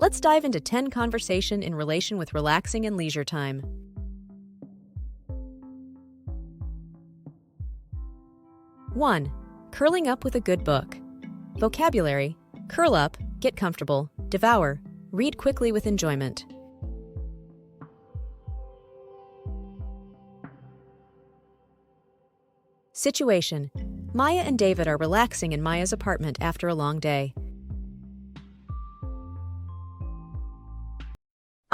Let's dive into 10 conversation in relation with relaxing and leisure time. 1. Curling up with a good book. Vocabulary: curl up, get comfortable, devour, read quickly with enjoyment. Situation: Maya and David are relaxing in Maya's apartment after a long day.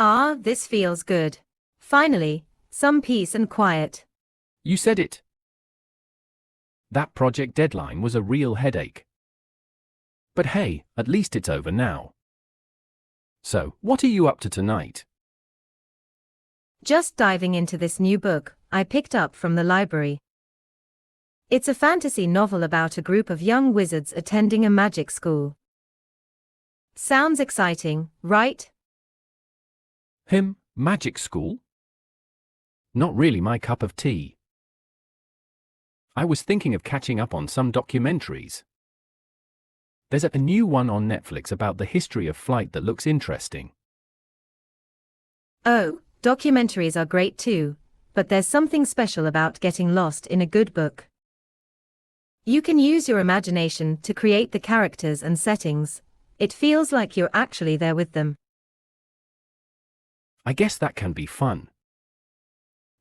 Ah, this feels good. Finally, some peace and quiet. You said it. That project deadline was a real headache. But hey, at least it's over now. So, what are you up to tonight? Just diving into this new book I picked up from the library. It's a fantasy novel about a group of young wizards attending a magic school. Sounds exciting, right? Magic school? Not really my cup of tea. I was thinking of catching up on some documentaries. There's a new one on Netflix about the history of flight that looks interesting. Oh, documentaries are great too, but there's something special about getting lost in a good book. You can use your imagination to create the characters and settings. It feels like you're actually there with them. I guess that can be fun.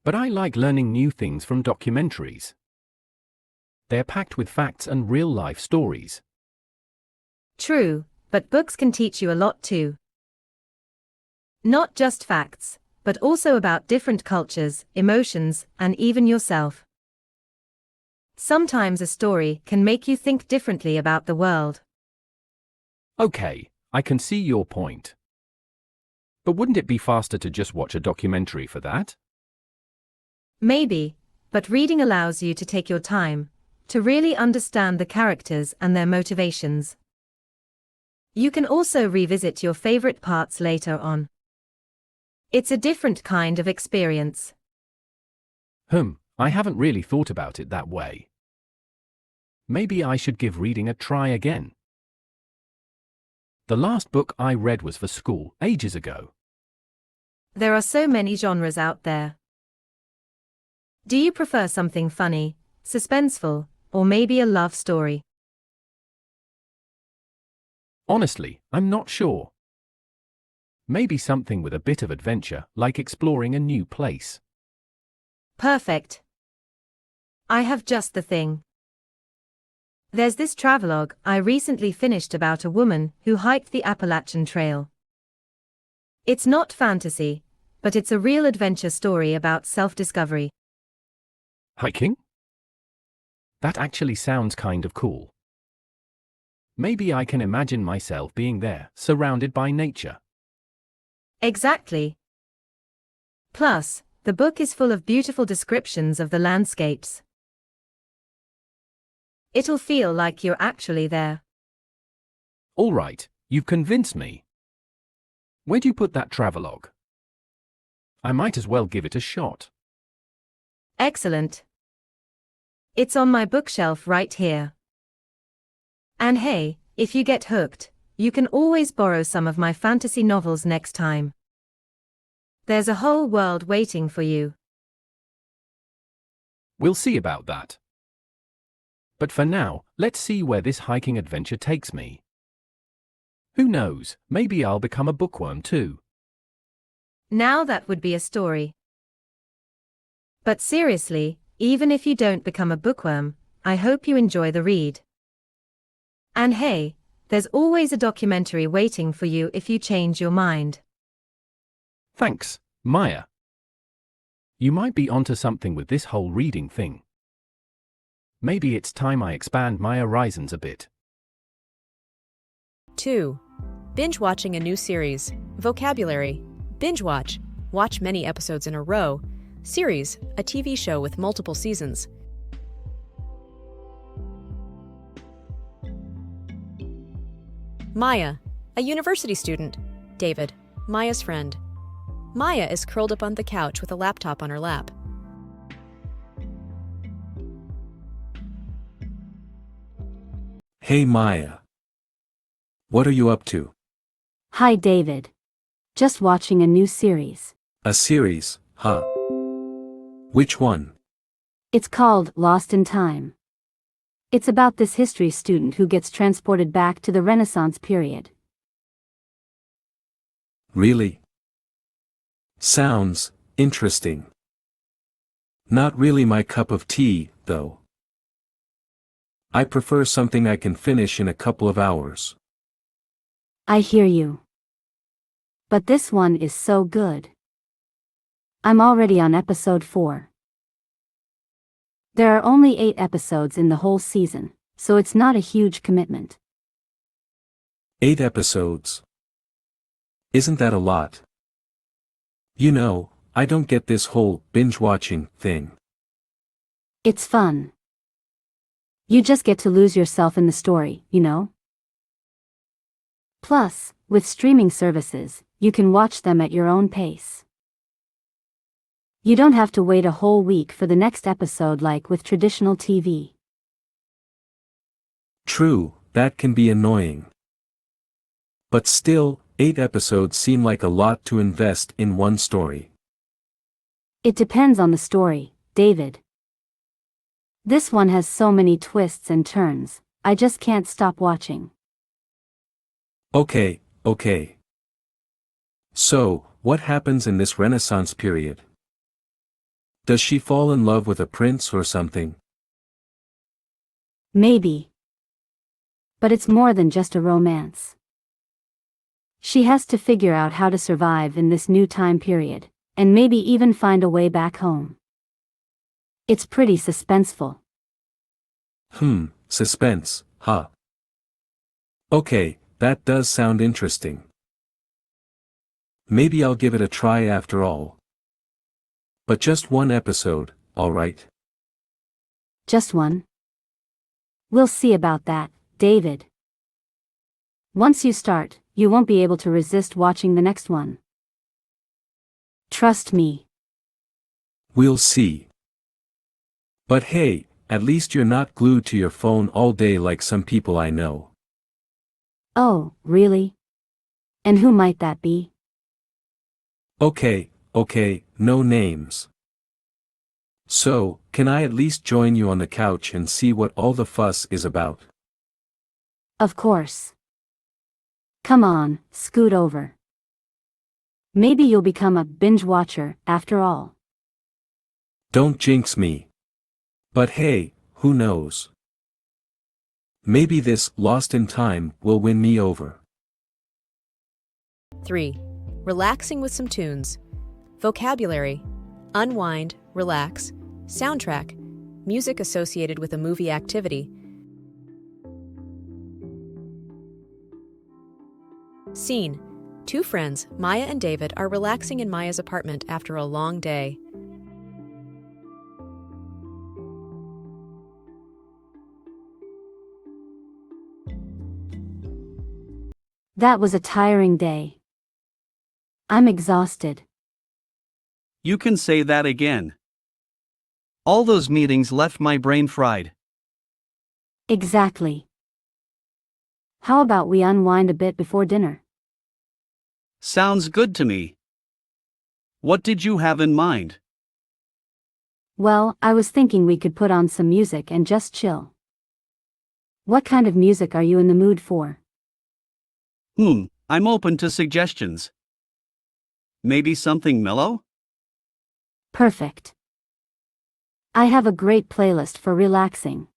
But I like learning new things from documentaries. They're packed with facts and real-life stories. True, but books can teach you a lot too. Not just facts, but also about different cultures, emotions, and even yourself. Sometimes a story can make you think differently about the world. Okay, I can see your point. But wouldn't it be faster to just watch a documentary for that? Maybe, but reading allows you to take your time, to really understand the characters and their motivations. You can also revisit your favorite parts later on. It's a different kind of experience. I haven't really thought about it that way. Maybe I should give reading a try again. The last book I read was for school, ages ago. There are so many genres out there. Do you prefer something funny, suspenseful, or maybe a love story? Honestly, I'm not sure. Maybe something with a bit of adventure, like exploring a new place. Perfect. I have just the thing. There's this travelogue I recently finished about a woman who hiked the Appalachian Trail. It's not fantasy, but it's a real adventure story about self-discovery. Hiking? That actually sounds kind of cool. Maybe I can imagine myself being there, surrounded by nature. Exactly. Plus, the book is full of beautiful descriptions of the landscapes. It'll feel like you're actually there. All right, you've convinced me. Where'd you put that travelogue? I might as well give it a shot. Excellent. It's on my bookshelf right here. And hey, if you get hooked, you can always borrow some of my fantasy novels next time. There's a whole world waiting for you. We'll see about that. But for now, let's see where this hiking adventure takes me. Who knows, maybe I'll become a bookworm too. Now that would be a story. But seriously, even if you don't become a bookworm, I hope you enjoy the read. And hey, there's always a documentary waiting for you if you change your mind. Thanks, Maya. You might be onto something with this whole reading thing. Maybe it's time I expand my horizons a bit. 2. Binge watching a new series. Vocabulary: binge watch, watch many episodes in a row. Series: a TV show with multiple seasons. Maya: a university student. David: Maya's friend. Maya is curled up on the couch with a laptop on her lap. Hey Maya. What are you up to? Hi David. Just watching a new series. A series, huh? Which one? It's called Lost in Time. It's about this history student who gets transported back to the Renaissance period. Really? Sounds interesting. Not really my cup of tea, though. I prefer something I can finish in a couple of hours. I hear you. But this one is so good. I'm already on episode 4. There are only 8 episodes in the whole season, so it's not a huge commitment. 8 episodes. Isn't that a lot? You know, I don't get this whole binge-watching thing. It's fun. You just get to lose yourself in the story, you know? Plus, with streaming services, you can watch them at your own pace. You don't have to wait a whole week for the next episode like with traditional TV. True, that can be annoying. But still, 8 episodes seem like a lot to invest in one story. It depends on the story, David. This one has so many twists and turns, I just can't stop watching. Okay. So, what happens in this Renaissance period? Does she fall in love with a prince or something? Maybe. But it's more than just a romance. She has to figure out how to survive in this new time period, and maybe even find a way back home. It's pretty suspenseful. Suspense, huh? Okay, that does sound interesting. Maybe I'll give it a try after all. But just one episode, alright? Just one? We'll see about that, David. Once you start, you won't be able to resist watching the next one. Trust me. We'll see. But hey, at least you're not glued to your phone all day like some people I know. Oh, really? And who might that be? Okay, no names. So, can I at least join you on the couch and see what all the fuss is about? Of course. Come on, scoot over. Maybe you'll become a binge watcher, after all. Don't jinx me. But hey, who knows? Maybe this Lost in Time will win me over. 3. Relaxing with some tunes. Vocabulary. Unwind, relax. Soundtrack. Music associated with a movie activity. Scene. 2 friends, Maya and David, are relaxing in Maya's apartment after a long day. That was a tiring day. I'm exhausted. You can say that again. All those meetings left my brain fried. Exactly. How about we unwind a bit before dinner? Sounds good to me. What did you have in mind? Well, I was thinking we could put on some music and just chill. What kind of music are you in the mood for? I'm open to suggestions. Maybe something mellow? Perfect. I have a great playlist for relaxing.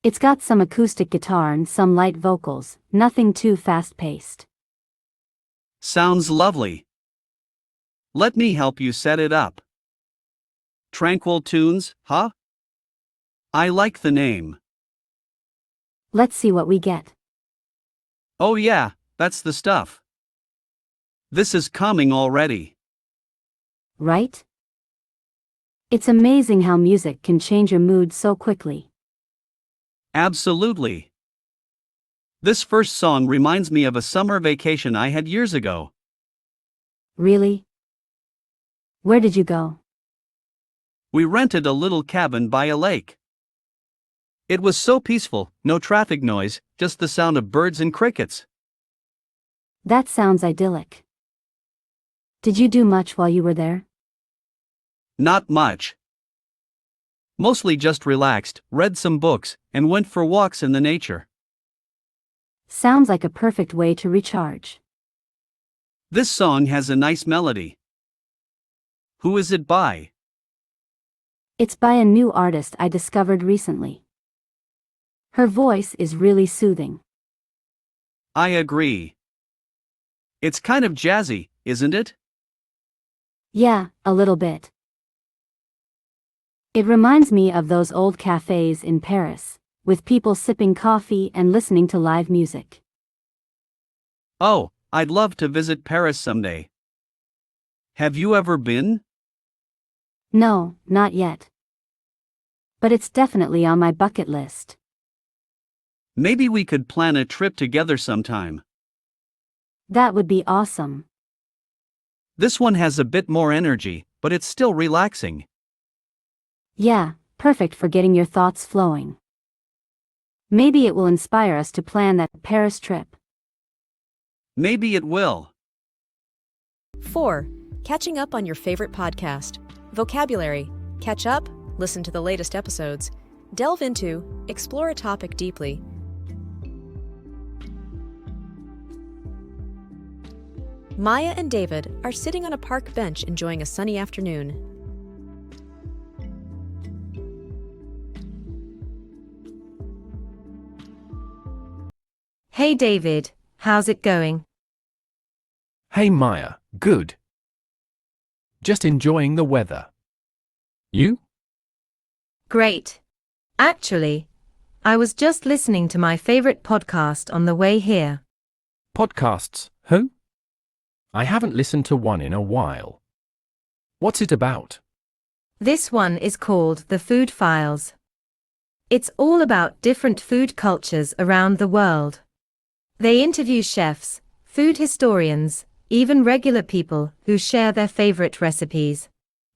It's got some acoustic guitar and some light vocals, nothing too fast-paced. Sounds lovely. Let me help you set it up. Tranquil Tunes, huh? I like the name. Let's see what we get. Oh yeah, that's the stuff. This is calming already. Right? It's amazing how music can change your mood so quickly. Absolutely. This first song reminds me of a summer vacation I had years ago. Really? Where did you go? We rented a little cabin by a lake. It was so peaceful, no traffic noise, just the sound of birds and crickets. That sounds idyllic. Did you do much while you were there? Not much. Mostly just relaxed, read some books, and went for walks in the nature. Sounds like a perfect way to recharge. This song has a nice melody. Who is it by? It's by a new artist I discovered recently. Her voice is really soothing. I agree. It's kind of jazzy, isn't it? Yeah, a little bit. It reminds me of those old cafes in Paris, with people sipping coffee and listening to live music. Oh, I'd love to visit Paris someday. Have you ever been? No, not yet. But it's definitely on my bucket list. Maybe we could plan a trip together sometime. That would be awesome. This one has a bit more energy, but it's still relaxing. Yeah, perfect for getting your thoughts flowing. Maybe it will inspire us to plan that Paris trip. Maybe it will. 4. Catching up on your favorite podcast. Vocabulary. Catch up, listen to the latest episodes, delve into, explore a topic deeply. Maya and David are sitting on a park bench enjoying a sunny afternoon. Hey David, how's it going? Hey Maya, good. Just enjoying the weather. You? Great. Actually, I was just listening to my favorite podcast on the way here. Podcasts, who? I haven't listened to one in a while. What's it about? This one is called The Food Files. It's all about different food cultures around the world. They interview chefs, food historians, even regular people who share their favorite recipes.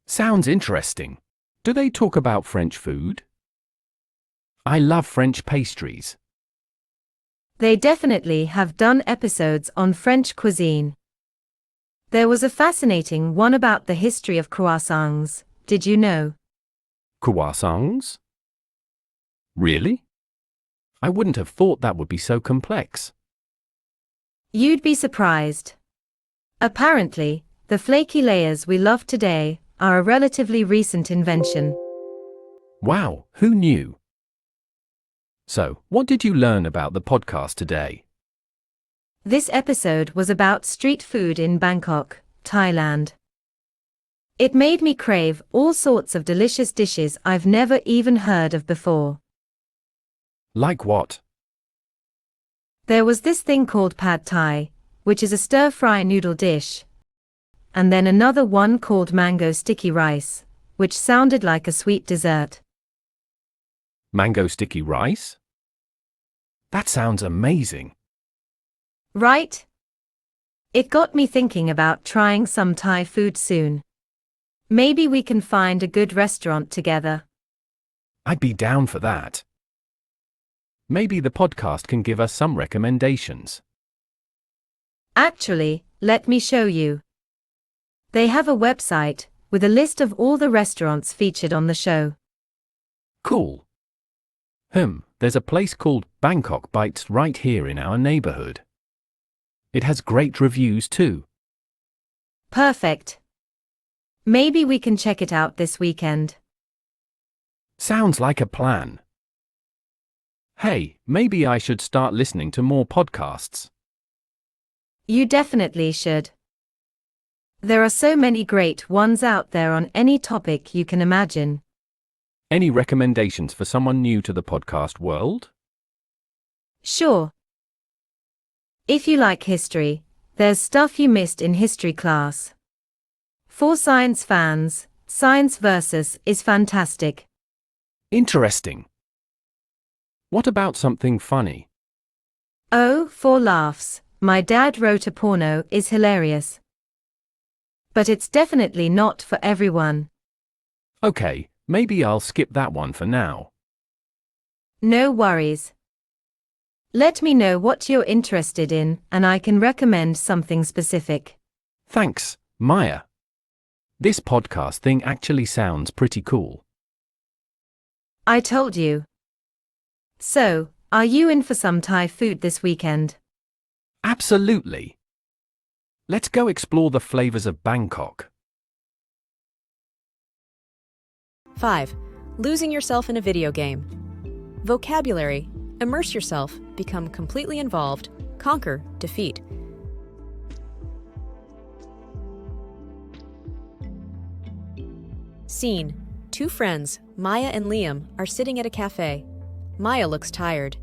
Sounds interesting. Do they talk about French food? I love French pastries. They definitely have done episodes on French cuisine. There was a fascinating one about the history of croissants, did you know? Croissants? Really? I wouldn't have thought that would be so complex. You'd be surprised. Apparently, the flaky layers we love today are a relatively recent invention. Wow, who knew? So, what did you learn about the podcast today? This episode was about street food in Bangkok, Thailand. It made me crave all sorts of delicious dishes I've never even heard of before. Like what? There was this thing called pad thai, which is a stir-fry noodle dish. And then another one called mango sticky rice, which sounded like a sweet dessert. Mango sticky rice? That sounds amazing. Right? It got me thinking about trying some Thai food soon. Maybe we can find a good restaurant together. I'd be down for that. Maybe the podcast can give us some recommendations. Actually, let me show you. They have a website with a list of all the restaurants featured on the show. Cool. There's a place called Bangkok Bites right here in our neighborhood. It has great reviews too. Perfect. Maybe we can check it out this weekend. Sounds like a plan. Hey, maybe I should start listening to more podcasts. You definitely should. There are so many great ones out there on any topic you can imagine. Any recommendations for someone new to the podcast world? Sure. If you like history, there's stuff you missed in history class. For science fans, Science Versus is fantastic. Interesting. What about something funny? Oh, for laughs, My Dad Wrote a Porno is hilarious. But it's definitely not for everyone. Okay, maybe I'll skip that one for now. No worries. Let me know what you're interested in, and I can recommend something specific. Thanks, Maya. This podcast thing actually sounds pretty cool. I told you. So, are you in for some Thai food this weekend? Absolutely. Let's go explore the flavors of Bangkok. 5. Losing yourself in a video game. Vocabulary. Immerse yourself, become completely involved, conquer, defeat. Scene. 2 friends, Maya and Liam, are sitting at a cafe. Maya looks tired.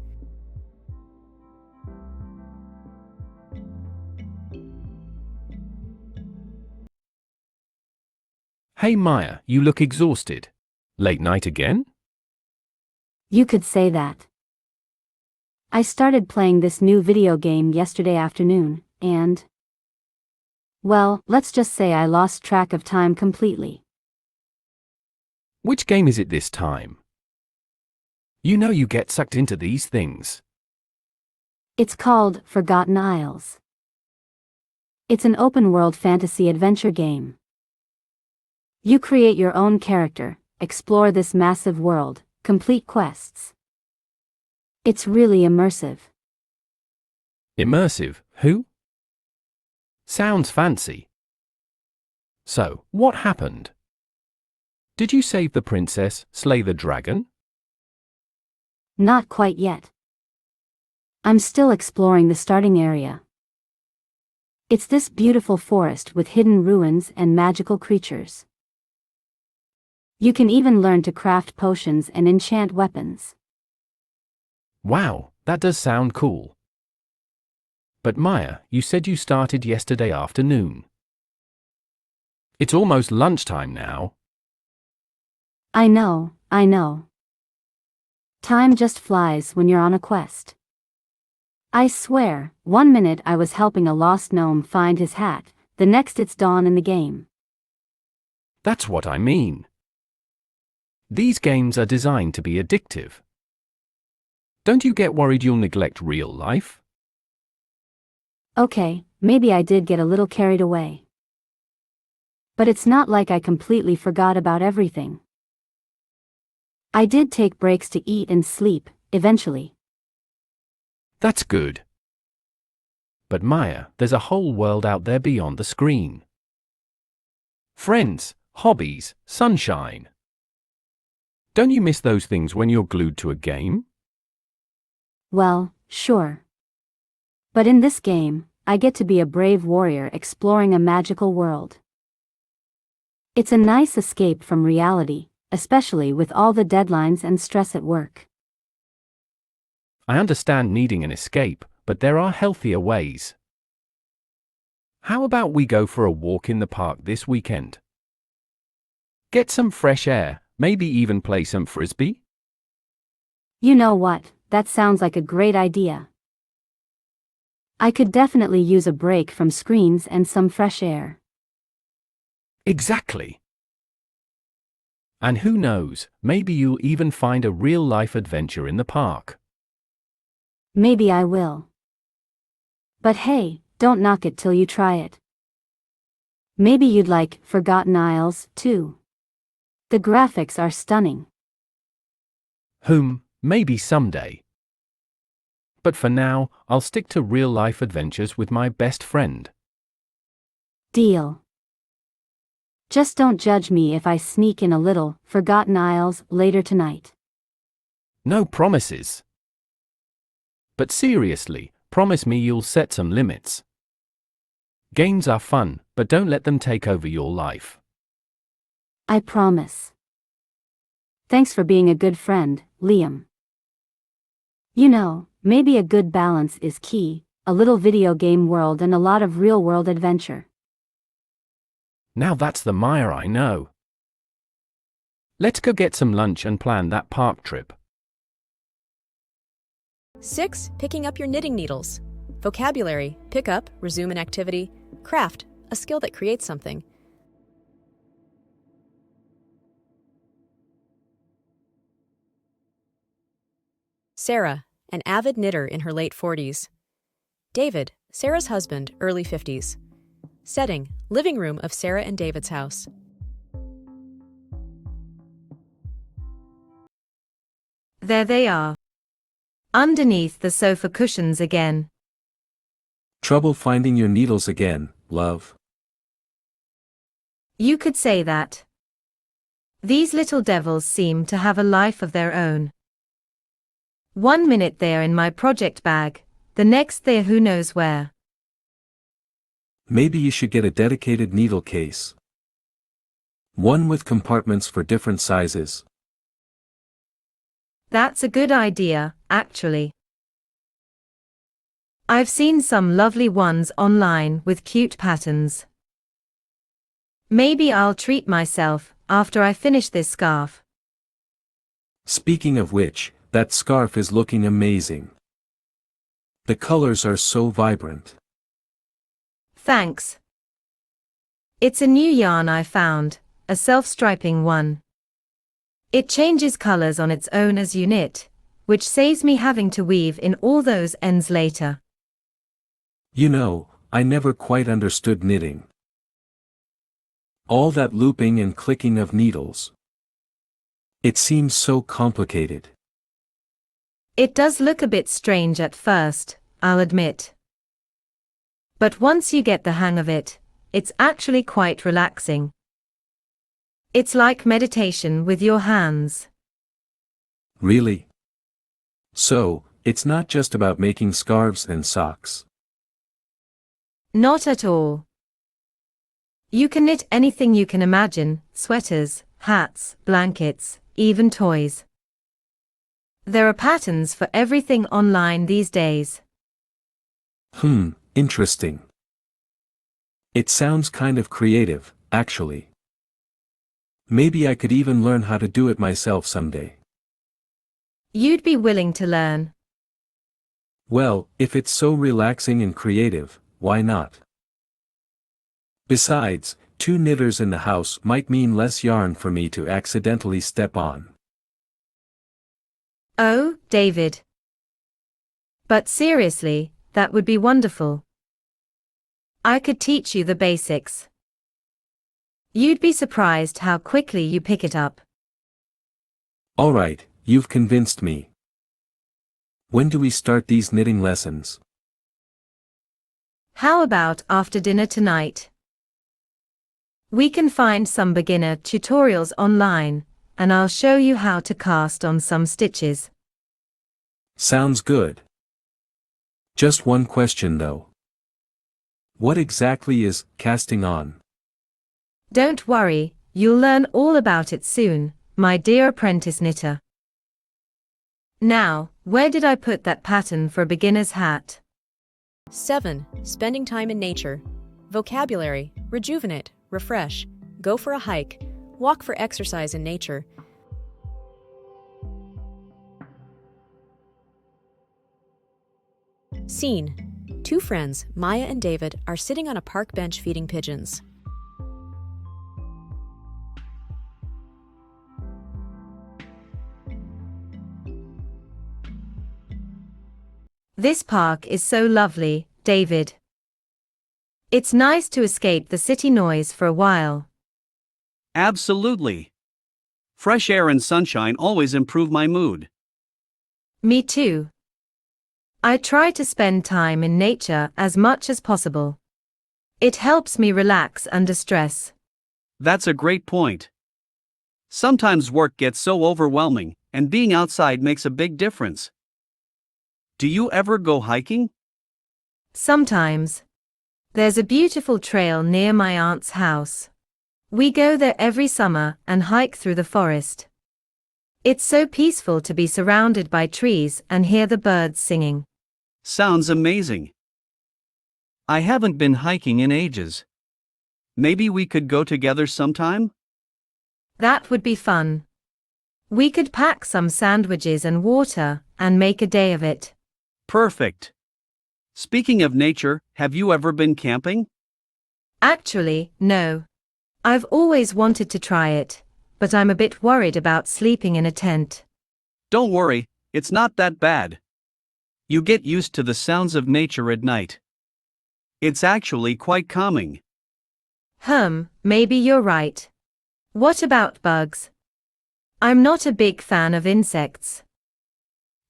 Hey Maya, you look exhausted. Late night again? You could say that. I started playing this new video game yesterday afternoon, and... well, let's just say I lost track of time completely. Which game is it this time? You know you get sucked into these things. It's called Forgotten Isles. It's an open-world fantasy adventure game. You create your own character, explore this massive world, complete quests. It's really immersive. Immersive, who? Sounds fancy. So, what happened? Did you save the princess, slay the dragon? Not quite yet. I'm still exploring the starting area. It's this beautiful forest with hidden ruins and magical creatures. You can even learn to craft potions and enchant weapons. Wow, that does sound cool. But Maya, you said you started yesterday afternoon. It's almost lunchtime now. I know. Time just flies when you're on a quest. I swear, 1 minute I was helping a lost gnome find his hat, the next it's dawn in the game. That's what I mean. These games are designed to be addictive. Don't you get worried you'll neglect real life? Okay, maybe I did get a little carried away. But it's not like I completely forgot about everything. I did take breaks to eat and sleep, eventually. That's good. But Maya, there's a whole world out there beyond the screen. Friends, hobbies, sunshine. Don't you miss those things when you're glued to a game? Well, sure. But in this game, I get to be a brave warrior exploring a magical world. It's a nice escape from reality, especially with all the deadlines and stress at work. I understand needing an escape, but there are healthier ways. How about we go for a walk in the park this weekend? Get some fresh air, maybe even play some frisbee? You know what, that sounds like a great idea. I could definitely use a break from screens and some fresh air. Exactly. And who knows, maybe you'll even find a real-life adventure in the park. Maybe I will. But hey, don't knock it till you try it. Maybe you'd like Forgotten Isles, too. The graphics are stunning. Maybe someday. But for now, I'll stick to real-life adventures with my best friend. Deal. Just don't judge me if I sneak in a little Forgotten Isles later tonight. No promises. But seriously, promise me you'll set some limits. Games are fun, but don't let them take over your life. I promise. Thanks for being a good friend, Liam. You know, maybe a good balance is key, a little video game world and a lot of real-world adventure. Now that's the Maya I know. Let's go get some lunch and plan that park trip. 6. Picking up your knitting needles. Vocabulary. Pick up, resume an activity. Craft. A skill that creates something. Sarah. an avid knitter in her late 40s. David, Sarah's husband, early 50s. Setting, living room of Sarah and David's house. There they are. Underneath the sofa cushions again. Trouble finding your needles again, love. You could say that. These little devils seem to have a life of their own. 1 minute they're in my project bag, the next they're who knows where. Maybe you should get a dedicated needle case. One with compartments for different sizes. That's a good idea, actually. I've seen some lovely ones online with cute patterns. Maybe I'll treat myself after I finish this scarf. Speaking of which, that scarf is looking amazing. The colors are so vibrant. Thanks. It's a new yarn I found, a self-striping one. It changes colors on its own as you knit, which saves me having to weave in all those ends later. You know, I never quite understood knitting. All that looping and clicking of needles. It seems so complicated. It does look a bit strange at first, I'll admit. But once you get the hang of it, it's actually quite relaxing. It's like meditation with your hands. Really? So, it's not just about making scarves and socks. Not at all. You can knit anything you can imagine, sweaters, hats, blankets, even toys. There are patterns for everything online these days. Interesting. It sounds kind of creative, actually. Maybe I could even learn how to do it myself someday. You'd be willing to learn. Well, if it's so relaxing and creative, why not? Besides, 2 knitters in the house might mean less yarn for me to accidentally step on. Oh, David. But seriously, that would be wonderful. I could teach you the basics. You'd be surprised how quickly you pick it up. Alright, you've convinced me. When do we start these knitting lessons? How about after dinner tonight? We can find some beginner tutorials online, and I'll show you how to cast on some stitches. Sounds good. Just one question though. What exactly is casting on? Don't worry, you'll learn all about it soon, my dear apprentice knitter. Now, where did I put that pattern for a beginner's hat? 7. Spending time in nature. Vocabulary, rejuvenate, refresh, go for a hike, walk for exercise in nature. Scene. 2 friends, Maya and David, are sitting on a park bench feeding pigeons. This park is so lovely, David. It's nice to escape the city noise for a while. Absolutely. Fresh air and sunshine always improve my mood. Me too. I try to spend time in nature as much as possible. It helps me relax under stress. That's a great point. Sometimes work gets so overwhelming, and being outside makes a big difference. Do you ever go hiking? Sometimes. There's a beautiful trail near my aunt's house. We go there every summer and hike through the forest. It's so peaceful to be surrounded by trees and hear the birds singing. Sounds amazing. I haven't been hiking in ages. Maybe we could go together sometime? That would be fun. We could pack some sandwiches and water and make a day of it. Perfect. Speaking of nature, have you ever been camping? Actually, no. I've always wanted to try it, but I'm a bit worried about sleeping in a tent. Don't worry, it's not that bad. You get used to the sounds of nature at night. It's actually quite calming. Maybe you're right. What about bugs? I'm not a big fan of insects.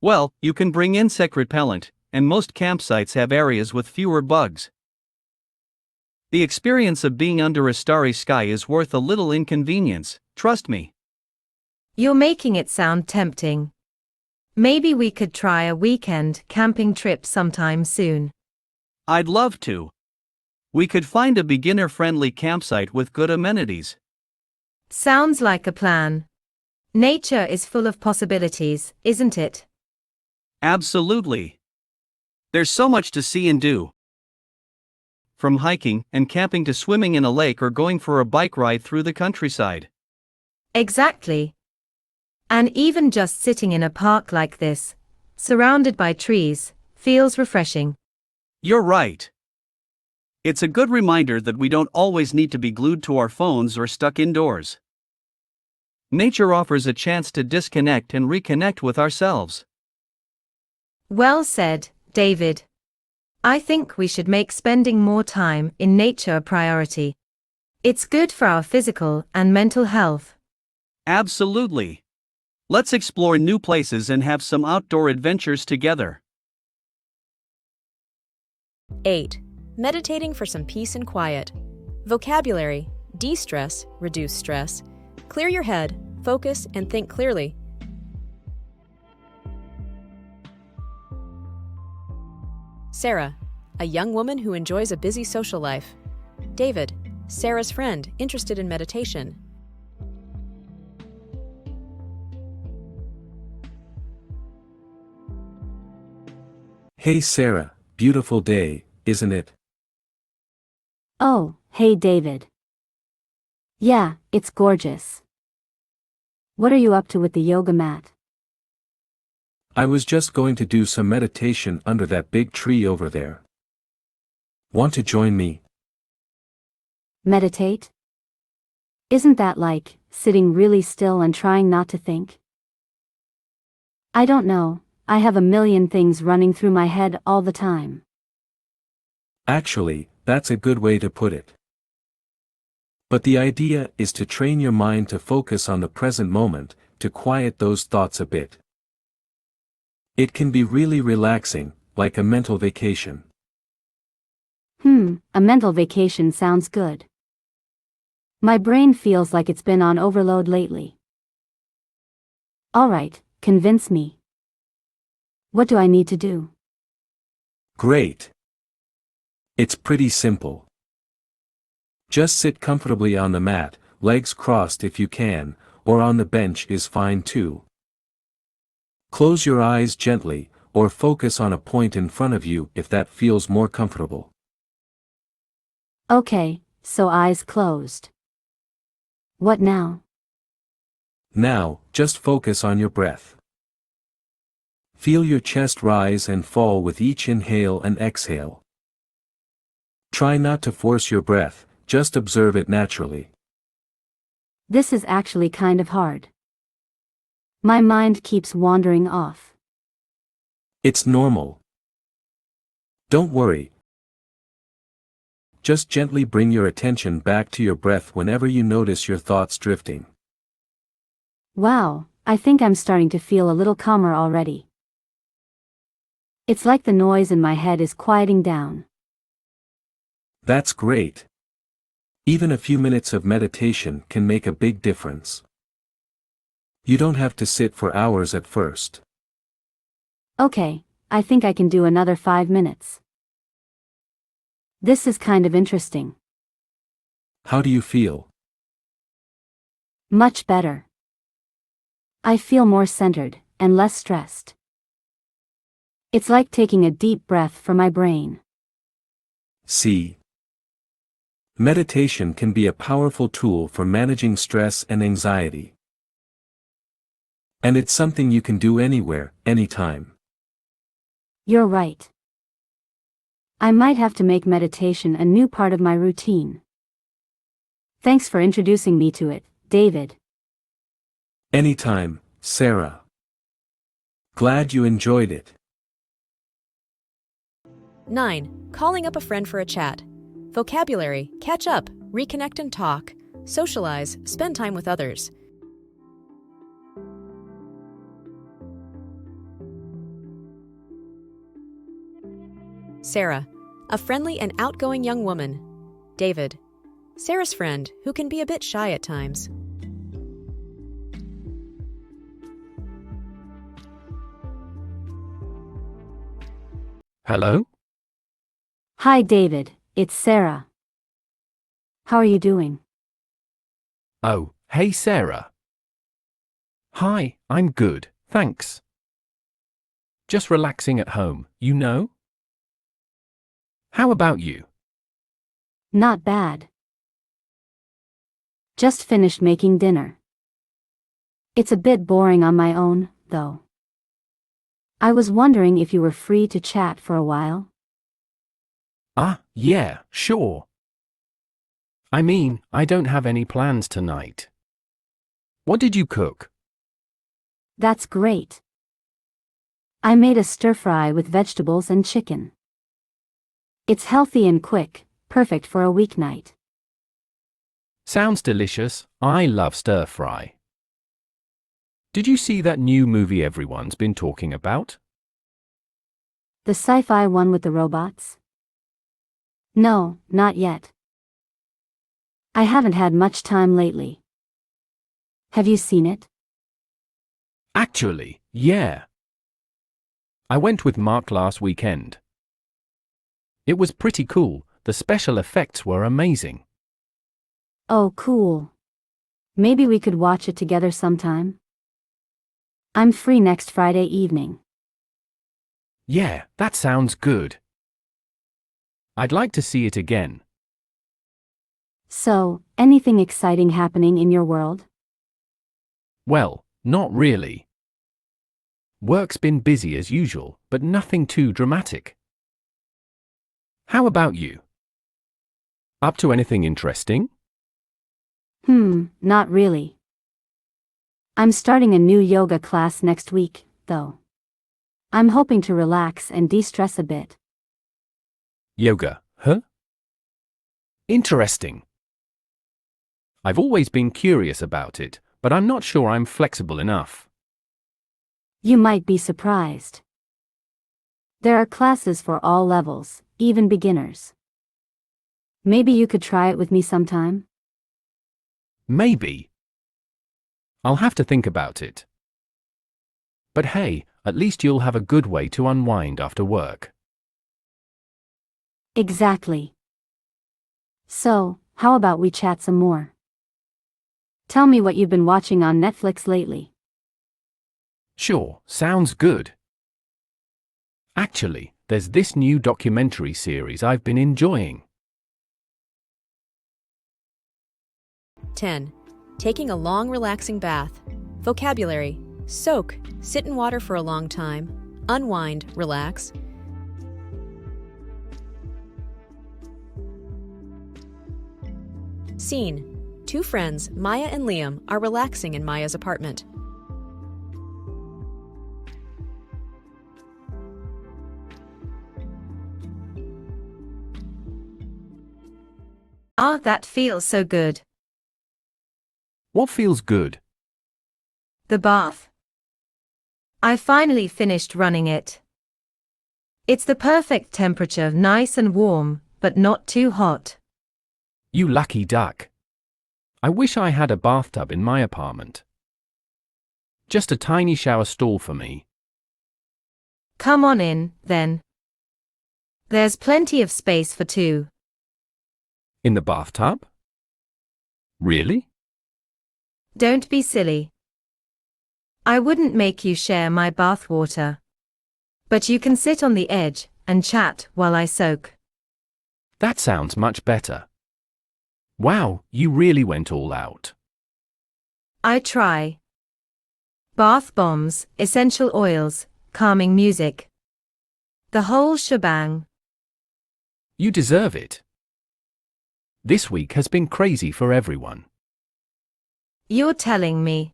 Well, you can bring insect repellent, and most campsites have areas with fewer bugs. The experience of being under a starry sky is worth a little inconvenience, trust me. You're making it sound tempting. Maybe we could try a weekend camping trip sometime soon. I'd love to. We could find a beginner-friendly campsite with good amenities. Sounds like a plan. Nature is full of possibilities, isn't it? Absolutely. There's so much to see and do. From hiking and camping to swimming in a lake or going for a bike ride through the countryside. Exactly. And even just sitting in a park like this, surrounded by trees, feels refreshing. You're right. It's a good reminder that we don't always need to be glued to our phones or stuck indoors. Nature offers a chance to disconnect and reconnect with ourselves. Well said, David. I think we should make spending more time in nature a priority. It's good for our physical and mental health. Absolutely. Let's explore new places and have some outdoor adventures together. 8. Meditating for some peace and quiet. Vocabulary: de-stress, reduce stress, clear your head, focus, and think clearly. Sarah, a young woman who enjoys a busy social life. David, Sarah's friend, interested in meditation. Hey Sarah, beautiful day, isn't it? Oh, hey David. Yeah, it's gorgeous. What are you up to with the yoga mat? I was just going to do some meditation under that big tree over there. Want to join me? Meditate? Isn't that like sitting really still and trying not to think? I don't know, I have a million things running through my head all the time. Actually, that's a good way to put it. But the idea is to train your mind to focus on the present moment, to quiet those thoughts a bit. It can be really relaxing, like a mental vacation. A mental vacation sounds good. My brain feels like it's been on overload lately. Alright, convince me. What do I need to do? Great. It's pretty simple. Just sit comfortably on the mat, legs crossed if you can, or on the bench is fine too. Close your eyes gently, or focus on a point in front of you if that feels more comfortable. Okay, so eyes closed. What now? Now, just focus on your breath. Feel your chest rise and fall with each inhale and exhale. Try not to force your breath, just observe it naturally. This is actually kind of hard. My mind keeps wandering off. It's normal. Don't worry. Just gently bring your attention back to your breath whenever you notice your thoughts drifting. Wow, I think I'm starting to feel a little calmer already. It's like the noise in my head is quieting down. That's great. Even a few minutes of meditation can make a big difference. You don't have to sit for hours at first. Okay, I think I can do another 5 minutes. This is kind of interesting. How do you feel? Much better. I feel more centered and less stressed. It's like taking a deep breath for my brain. See? Meditation can be a powerful tool for managing stress and anxiety. And it's something you can do anywhere, anytime. You're right. I might have to make meditation a new part of my routine. Thanks for introducing me to it, David. Anytime, Sarah. Glad you enjoyed it. 9. Calling up a friend for a chat. Vocabulary: catch up, reconnect and talk, socialize, spend time with others. Sarah, a friendly and outgoing young woman. David, Sarah's friend who can be a bit shy at times. Hello? Hi David, it's Sarah. How are you doing? Oh, hey Sarah. Hi, I'm good, thanks. Just relaxing at home, you know? How about you? Not bad. Just finished making dinner. It's a bit boring on my own, though. I was wondering if you were free to chat for a while. Ah, yeah, sure. I mean, I don't have any plans tonight. What did you cook? That's great. I made a stir-fry with vegetables and chicken. It's healthy and quick, perfect for a weeknight. Sounds delicious. I love stir-fry. Did you see that new movie everyone's been talking about? The sci-fi one with the robots? No, not yet. I haven't had much time lately. Have you seen it? Actually, yeah. I went with Mark last weekend. It was pretty cool. The special effects were amazing. Oh, cool. Maybe we could watch it together sometime? I'm free next Friday evening. Yeah, that sounds good. I'd like to see it again. So, anything exciting happening in your world? Well, not really. Work's been busy as usual, but nothing too dramatic. How about you? Up to anything interesting? Not really. I'm starting a new yoga class next week, though. I'm hoping to relax and de-stress a bit. Yoga, huh? Interesting. I've always been curious about it, but I'm not sure I'm flexible enough. You might be surprised. There are classes for all levels, even beginners. Maybe you could try it with me sometime? Maybe. I'll have to think about it. But hey, at least you'll have a good way to unwind after work. Exactly. So, how about we chat some more? Tell me what you've been watching on Netflix lately. Sure, sounds good. Actually, there's this new documentary series I've been enjoying. 10. Taking a long, relaxing bath. Vocabulary: soak, sit in water for a long time, unwind, relax. Scene: two friends, Maya and Liam, are relaxing in Maya's apartment. Ah, that feels so good. What feels good? The bath. I finally finished running it. It's the perfect temperature, nice and warm, but not too hot. You lucky duck. I wish I had a bathtub in my apartment. Just a tiny shower stall for me. Come on in, then. There's plenty of space for two. In the bathtub? Really? Don't be silly. I wouldn't make you share my bathwater. But you can sit on the edge and chat while I soak. That sounds much better. Wow, you really went all out. I try. Bath bombs, essential oils, calming music. The whole shebang. You deserve it. This week has been crazy for everyone. You're telling me.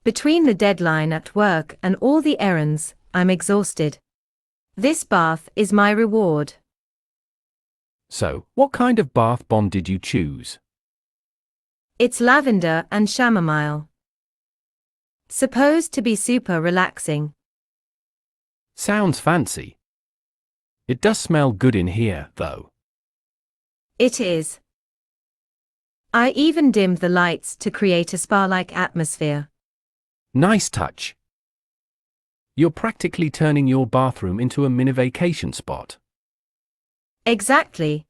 Between the deadline at work and all the errands, I'm exhausted. This bath is my reward. So, what kind of bath bomb did you choose? It's lavender and chamomile. Supposed to be super relaxing. Sounds fancy. It does smell good in here, though. It is. I even dimmed the lights to create a spa-like atmosphere. Nice touch. You're practically turning your bathroom into a mini vacation spot. Exactly.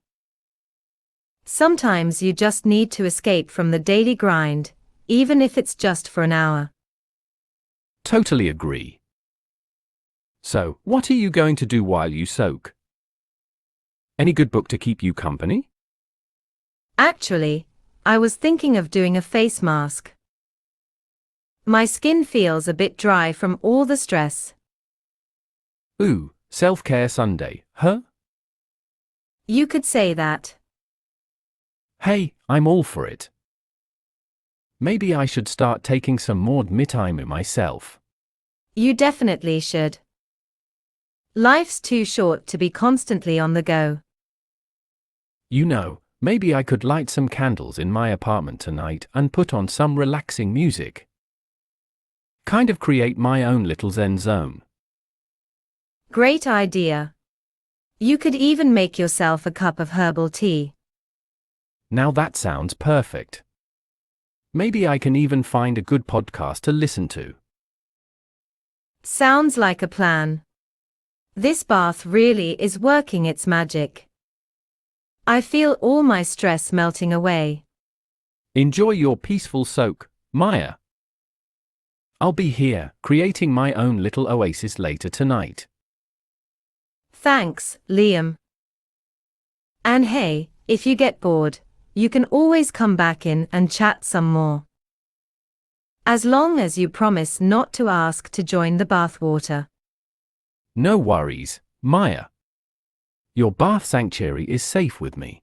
Sometimes you just need to escape from the daily grind, even if it's just for an hour. Totally agree. So, what are you going to do while you soak? Any good book to keep you company? Actually, I was thinking of doing a face mask. My skin feels a bit dry from all the stress. Ooh, self-care Sunday, huh? You could say that. Hey, I'm all for it. Maybe I should start taking some more me time myself. You definitely should. Life's too short to be constantly on the go. You know, maybe I could light some candles in my apartment tonight and put on some relaxing music. Kind of create my own little zen zone. Great idea. You could even make yourself a cup of herbal tea. Now that sounds perfect. Maybe I can even find a good podcast to listen to. Sounds like a plan. This bath really is working its magic. I feel all my stress melting away. Enjoy your peaceful soak, Maya. I'll be here, creating my own little oasis later tonight. Thanks, Liam. And hey, if you get bored, you can always come back in and chat some more. As long as you promise not to ask to join the bathwater. No worries, Maya. Your bath sanctuary is safe with me.